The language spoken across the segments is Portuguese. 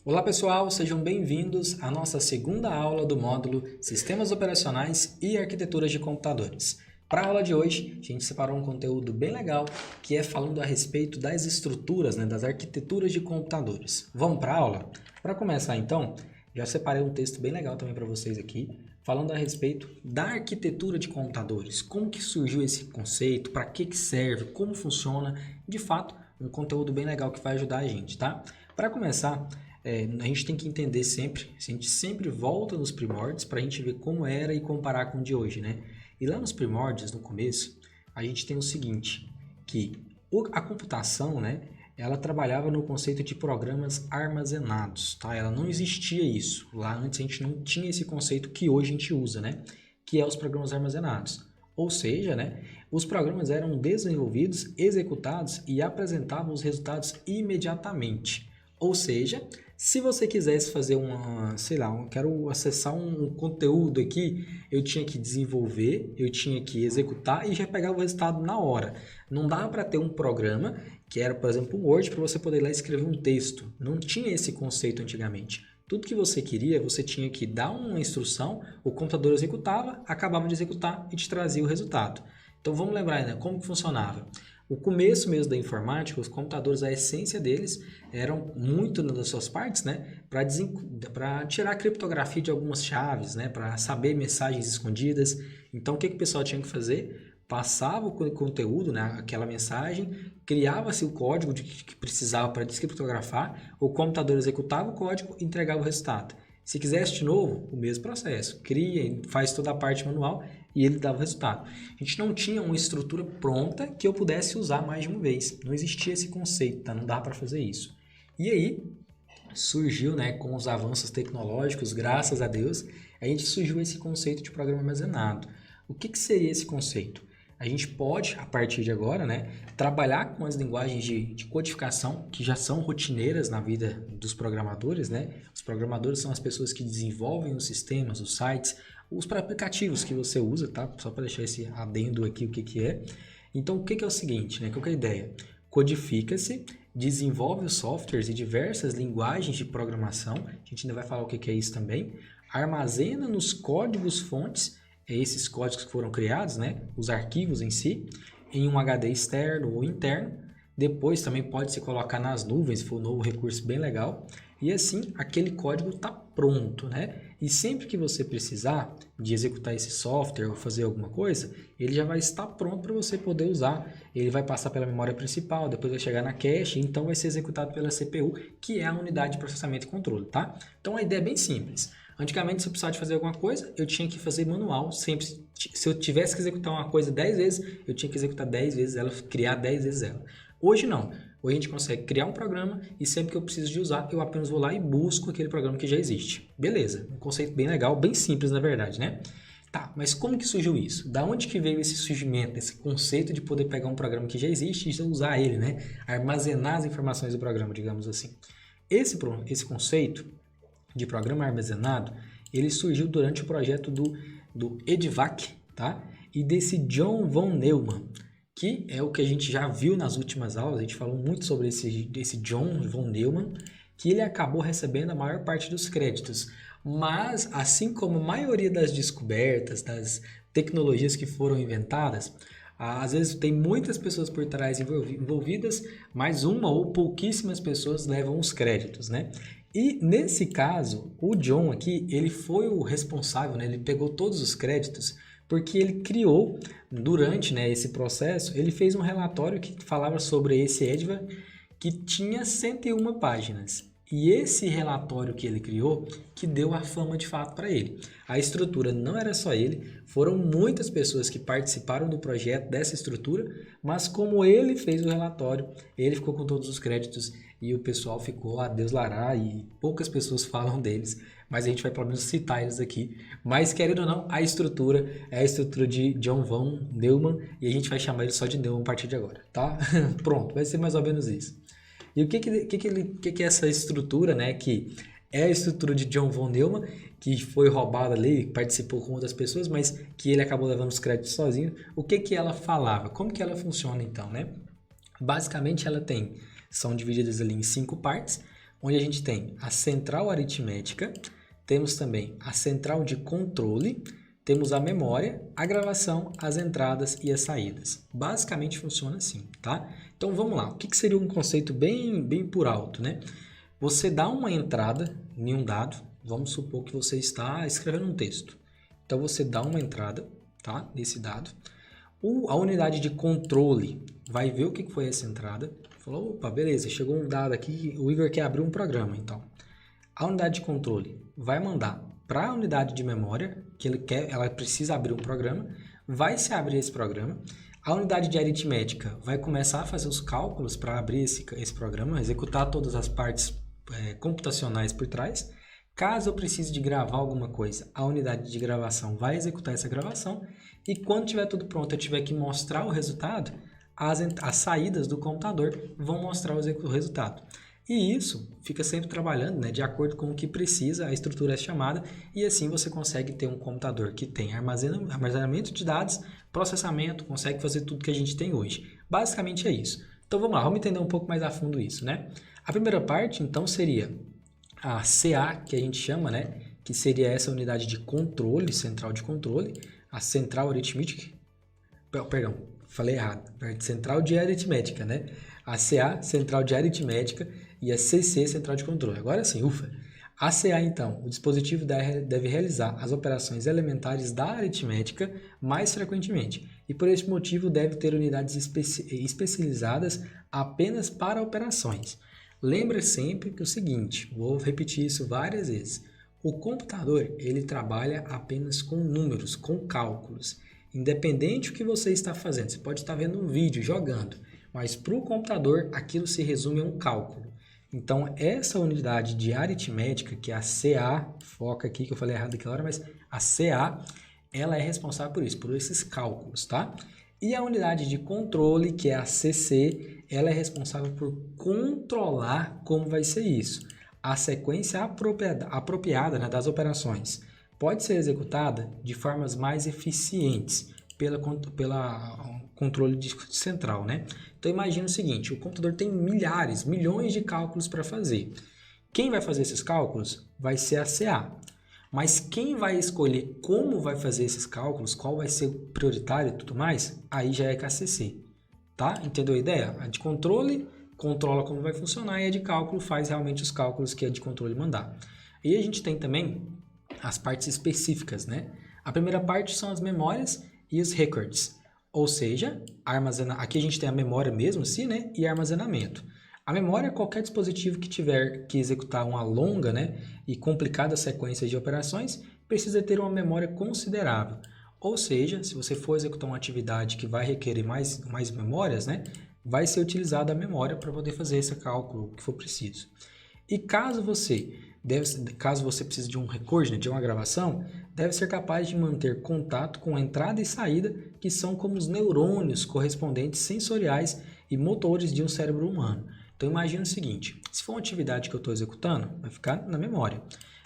Olá pessoal, sejam bem-vindos à nossa segunda aula do módulo Sistemas Operacionais e Arquiteturas de Computadores. Para a aula de hoje, a gente separou um conteúdo bem legal que é falando a respeito das estruturas, das arquiteturas de computadores. Vamos para a aula? Para começar então, já separei um texto bem legal também para vocês aqui, falando a respeito da arquitetura de computadores, como que surgiu esse conceito, para que serve, como funciona, de fato, um conteúdo bem legal que vai ajudar a gente, tá? Para começar, a gente tem que entender sempre, a gente sempre volta nos primórdios para a gente ver como era e comparar com o de hoje, né? E lá nos primórdios, no começo, a gente tem o seguinte, que a computação, ela trabalhava no conceito de programas armazenados, tá? Ela não existia isso. Lá antes a gente não tinha esse conceito que hoje a gente usa, né? Que é os programas armazenados. Ou seja, os programas eram desenvolvidos, executados e apresentavam os resultados imediatamente. Ou seja, se você quisesse fazer eu quero acessar um conteúdo aqui, eu tinha que desenvolver, eu tinha que executar e já pegar o resultado na hora. Não dava para ter um programa que era, por exemplo, um Word para você poder ir lá escrever um texto. Não tinha esse conceito antigamente. Tudo que você queria, você tinha que dar uma instrução, o computador executava, acabava de executar e te trazia o resultado. Então vamos lembrar como que funcionava. O começo mesmo da informática, os computadores, a essência deles eram muito das suas partes, para tirar a criptografia de algumas chaves, para saber mensagens escondidas. Então o que o pessoal tinha que fazer? Passava o conteúdo, aquela mensagem, criava-se o código que precisava para descriptografar, o computador executava o código e entregava o resultado. Se quisesse de novo, o mesmo processo, cria, faz toda a parte manual e ele dava o resultado. A gente não tinha uma estrutura pronta que eu pudesse usar mais de uma vez, não existia esse conceito, tá? Não dá para fazer isso. E aí surgiu, com os avanços tecnológicos, graças a Deus, a gente surgiu esse conceito de programa armazenado. O que seria esse conceito? A gente pode, a partir de agora, trabalhar com as linguagens de codificação que já são rotineiras na vida dos programadores, Os programadores são as pessoas que desenvolvem os sistemas, os sites, os aplicativos que você usa, tá? Só para deixar esse adendo aqui o que é. Então, o que é o seguinte, Qual que é a ideia? Codifica-se, desenvolve os softwares e diversas linguagens de programação, a gente ainda vai falar o que é isso também, armazena nos códigos fontes esses códigos que foram criados, os arquivos em si, em um HD externo ou interno. Depois também pode se colocar nas nuvens, se for um novo recurso bem legal. E assim, aquele código está pronto, E sempre que você precisar de executar esse software ou fazer alguma coisa, ele já vai estar pronto para você poder usar. Ele vai passar pela memória principal, depois vai chegar na cache, então vai ser executado pela CPU, que é a unidade de processamento e controle, tá? Então a ideia é bem simples. Antigamente, se eu precisava de fazer alguma coisa, eu tinha que fazer manual, sempre. Se eu tivesse que executar uma coisa 10 vezes, eu tinha que executar 10 vezes ela, criar 10 vezes ela. Hoje não. Hoje a gente consegue criar um programa e sempre que eu preciso de usar, eu apenas vou lá e busco aquele programa que já existe. Beleza, um conceito bem legal, bem simples na verdade, Tá, mas como que surgiu isso? Da onde que veio esse surgimento, esse conceito de poder pegar um programa que já existe e usar ele, Armazenar as informações do programa, digamos assim. Esse conceito de programa armazenado, ele surgiu durante o projeto do EDVAC, tá? E desse John von Neumann, que é o que a gente já viu nas últimas aulas, a gente falou muito sobre esse John von Neumann, que ele acabou recebendo a maior parte dos créditos. Mas, assim como a maioria das descobertas, das tecnologias que foram inventadas, às vezes tem muitas pessoas por trás envolvidas, mas uma ou pouquíssimas pessoas levam os créditos, E nesse caso, o John aqui, ele foi o responsável, ele pegou todos os créditos, porque ele criou, durante esse processo, ele fez um relatório que falava sobre esse EDVA, que tinha 101 páginas. E esse relatório que ele criou, que deu a fama de fato para ele. A estrutura não era só ele, foram muitas pessoas que participaram do projeto dessa estrutura, mas como ele fez o relatório, ele ficou com todos os créditos e o pessoal ficou a Deus lará e poucas pessoas falam deles, mas a gente vai pelo menos citar eles aqui. Mas querendo ou não, a estrutura é a estrutura de John von Neumann e a gente vai chamar ele só de Neumann a partir de agora, tá? Pronto, vai ser mais ou menos isso. E o que é essa estrutura, que é a estrutura de John von Neumann, que foi roubada ali, participou com outras pessoas, mas que ele acabou levando os créditos sozinho. O que ela falava? Como que ela funciona então, Basicamente são divididas ali em 5 partes. onde a gente tem a central aritmética, temos também a central de controle, temos a memória, a gravação, as entradas e as saídas. Basicamente funciona assim, tá? Então vamos lá, o que seria um conceito bem por alto, né? Você dá uma entrada em um dado, vamos supor que você está escrevendo um texto. Então você dá uma entrada, tá? Nesse dado. A unidade de controle vai ver o que foi essa entrada. Falou, opa, beleza, chegou um dado aqui, o Igor quer abrir um programa, então. A unidade de controle vai mandar para a unidade de memória, que ela precisa abrir um programa, vai se abrir esse programa. A unidade de aritmética vai começar a fazer os cálculos para abrir esse programa, executar todas as partes computacionais por trás. Caso eu precise de gravar alguma coisa, a unidade de gravação vai executar essa gravação. E quando tiver tudo pronto, eu tiver que mostrar o resultado, as saídas do computador vão mostrar o resultado. E isso fica sempre trabalhando, né, de acordo com o que precisa, a estrutura é chamada, e assim você consegue ter um computador que tem armazenamento de dados, processamento, consegue fazer tudo que a gente tem hoje. Basicamente é isso. Então vamos lá, vamos entender um pouco mais a fundo isso, né? A primeira parte, então, seria a CA, que a gente chama, né, que seria essa unidade de controle, central de controle, a central aritmética, perdão, falei errado, central de aritmética, né? A CA, central de aritmética, e a CC, central de controle. Agora sim, ufa! A CA, então, o dispositivo deve realizar as operações elementares da aritmética mais frequentemente, e por esse motivo deve ter unidades especializadas apenas para operações. Lembra sempre que o seguinte, vou repetir isso várias vezes, o computador ele trabalha apenas com números, com cálculos. Independente do que você está fazendo, você pode estar vendo um vídeo, jogando, mas para o computador aquilo se resume a um cálculo. Então, essa unidade de aritmética, que é a CA, foca aqui que eu falei errado aquela hora, mas a CA, ela é responsável por isso, por esses cálculos, tá? E a unidade de controle, que é a CC, ela é responsável por controlar como vai ser isso. A sequência apropriada, né, das operações pode ser executada de formas mais eficientes pela controle central, né? Então imagina o seguinte, o computador tem milhões de cálculos para fazer. Quem vai fazer esses cálculos vai ser a CA. Mas quem vai escolher como vai fazer esses cálculos, qual vai ser o prioritário e tudo mais, aí já é com a CC, tá? Entendeu a ideia? A de controle controla como vai funcionar e a de cálculo faz realmente os cálculos que a de controle mandar. E a gente tem também as partes específicas, né? A primeira parte são as memórias e os records, ou seja, aqui a gente tem a memória mesmo assim, né? E armazenamento. A memória é qualquer dispositivo que tiver que executar uma longa, né, e complicada sequência de operações, precisa ter uma memória considerável. Ou seja, se você for executar uma atividade que vai requerer mais memórias, né, vai ser utilizada a memória para poder fazer esse cálculo que for preciso. E caso você precise de um record, né, de uma gravação, deve ser capaz de manter contato com entrada e saída, que são como os neurônios correspondentes sensoriais e motores de um cérebro humano. Então imagina o seguinte, se for uma atividade que eu estou executando, vai ficar na memória.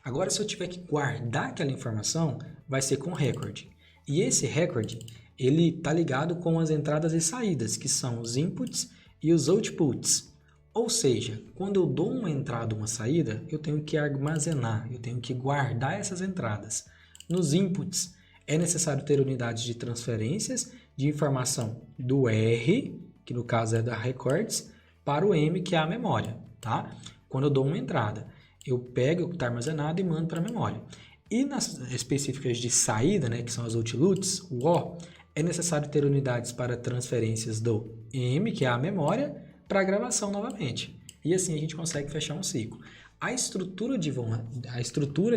Agora, se eu tiver que guardar aquela informação, vai ser com record. E esse record, ele está ligado com as entradas e saídas, que são os inputs e os outputs. Ou seja, quando eu dou uma entrada ou uma saída, eu tenho que armazenar, eu tenho que guardar essas entradas. Nos inputs, é necessário ter unidades de transferências de informação do R, que no caso é da records, para o M, que é a memória, tá? Quando eu dou uma entrada, eu pego o que está armazenado e mando para a memória. E nas específicas de saída, né, que são as outputs, o O, é necessário ter unidades para transferências do M, que é a memória, para a gravação novamente. E assim a gente consegue fechar um ciclo. A estrutura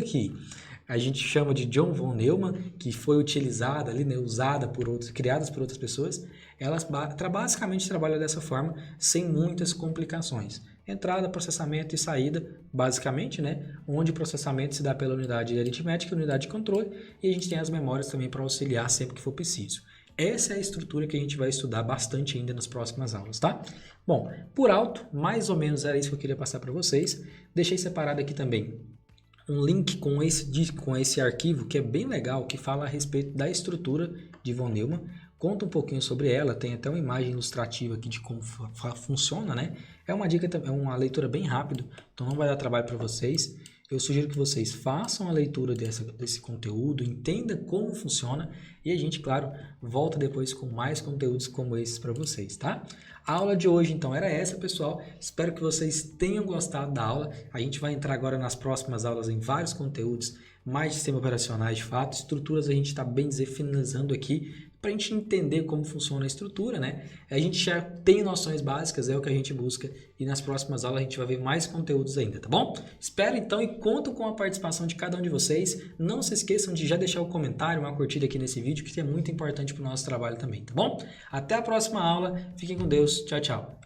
que a gente chama de John von Neumann, que foi utilizada ali, né, criadas por outras pessoas, elas basicamente trabalham dessa forma, sem muitas complicações. Entrada, processamento e saída, basicamente, né, onde o processamento se dá pela unidade de aritmética e unidade de controle, e a gente tem as memórias também para auxiliar sempre que for preciso. Essa é a estrutura que a gente vai estudar bastante ainda nas próximas aulas, tá? Bom, por alto, mais ou menos era isso que eu queria passar para vocês. Deixei separado aqui também um link com esse arquivo que é bem legal, que fala a respeito da estrutura de von Neumann, conta um pouquinho sobre ela, tem até uma imagem ilustrativa aqui de como funciona, né? É uma dica, é uma leitura bem rápida, então não vai dar trabalho para vocês. Eu sugiro que vocês façam a leitura desse conteúdo, entenda como funciona e a gente, claro, volta depois com mais conteúdos como esses para vocês, tá? A aula de hoje, então, era essa, pessoal. Espero que vocês tenham gostado da aula. A gente vai entrar agora nas próximas aulas em vários conteúdos, mais de sistemas operacionais de fato. Estruturas a gente está bem dizer finalizando aqui, para a gente entender como funciona a estrutura, né? A gente já tem noções básicas, é o que a gente busca, e nas próximas aulas a gente vai ver mais conteúdos ainda, tá bom? Espero então e conto com a participação de cada um de vocês. Não se esqueçam de já deixar o comentário, uma curtida aqui nesse vídeo, que é muito importante para o nosso trabalho também, tá bom? Até a próxima aula, fiquem com Deus, tchau, tchau!